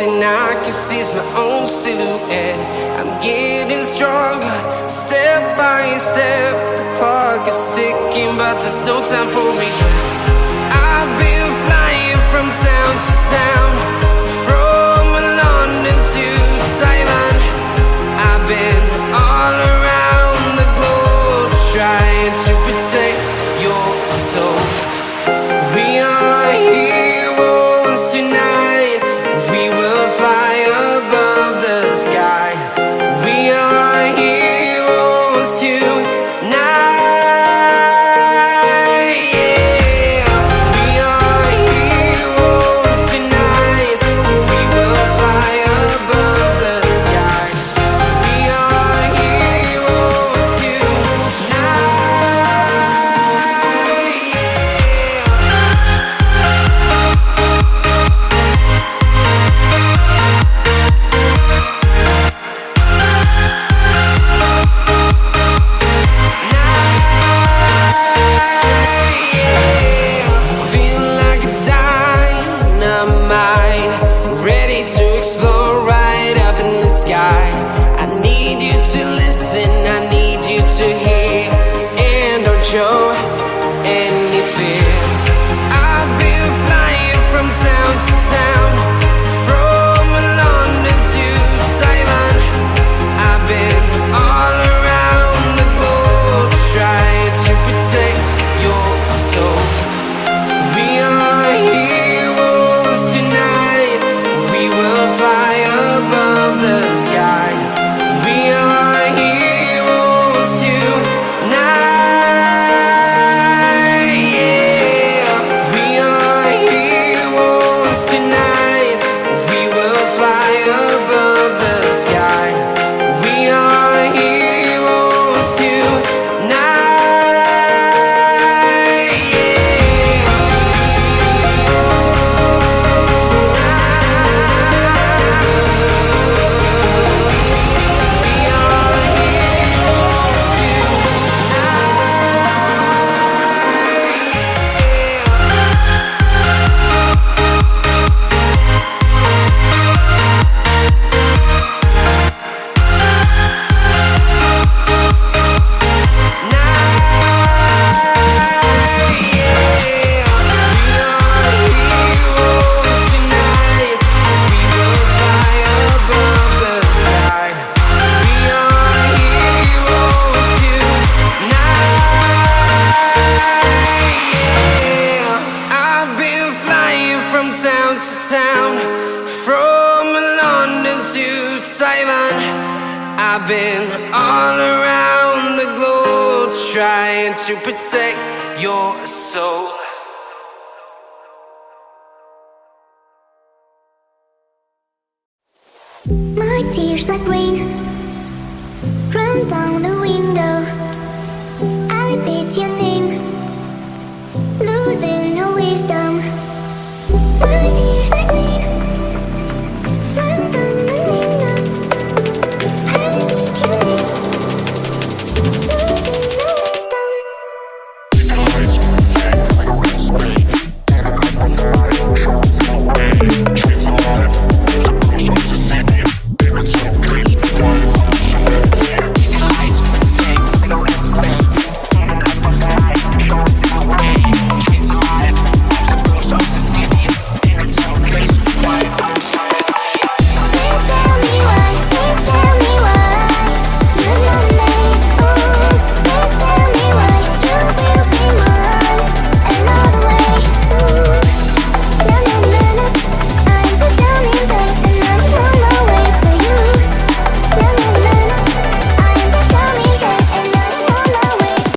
thing I can see is my own silhouette. I'm getting stronger, step by step. The clock is ticking, but there's no time for me. I've been flying from town to town, from London to Taiwan. I've been all around the globe, trying to protect your soul. We are heroes tonight. We will fly above the sky. We are heroes tonight. Yeah. We are heroes tonight. We will fly above the sky. We are heroes tonight. Feeling like a dynamite, ready to explode right up in the sky. I need you to listen, I need you to hear, and don't show any fear. I've been flying from town to town, from London to Taiwan. I've been all around the globe, trying to protect your soul. We are heroes tonight. We will fly above the sky. We are heroes tonight. Yeah. We are heroes tonight. We will fly above the sky. We are heroes tonight. Yeah. We are heroes tonight. We will fly above the sky. We are heroes tonight. Yeah. I've been flying from town to town, from London to Taiwan. I've been all around the globe, trying to protect your soul. My tears like rain run down the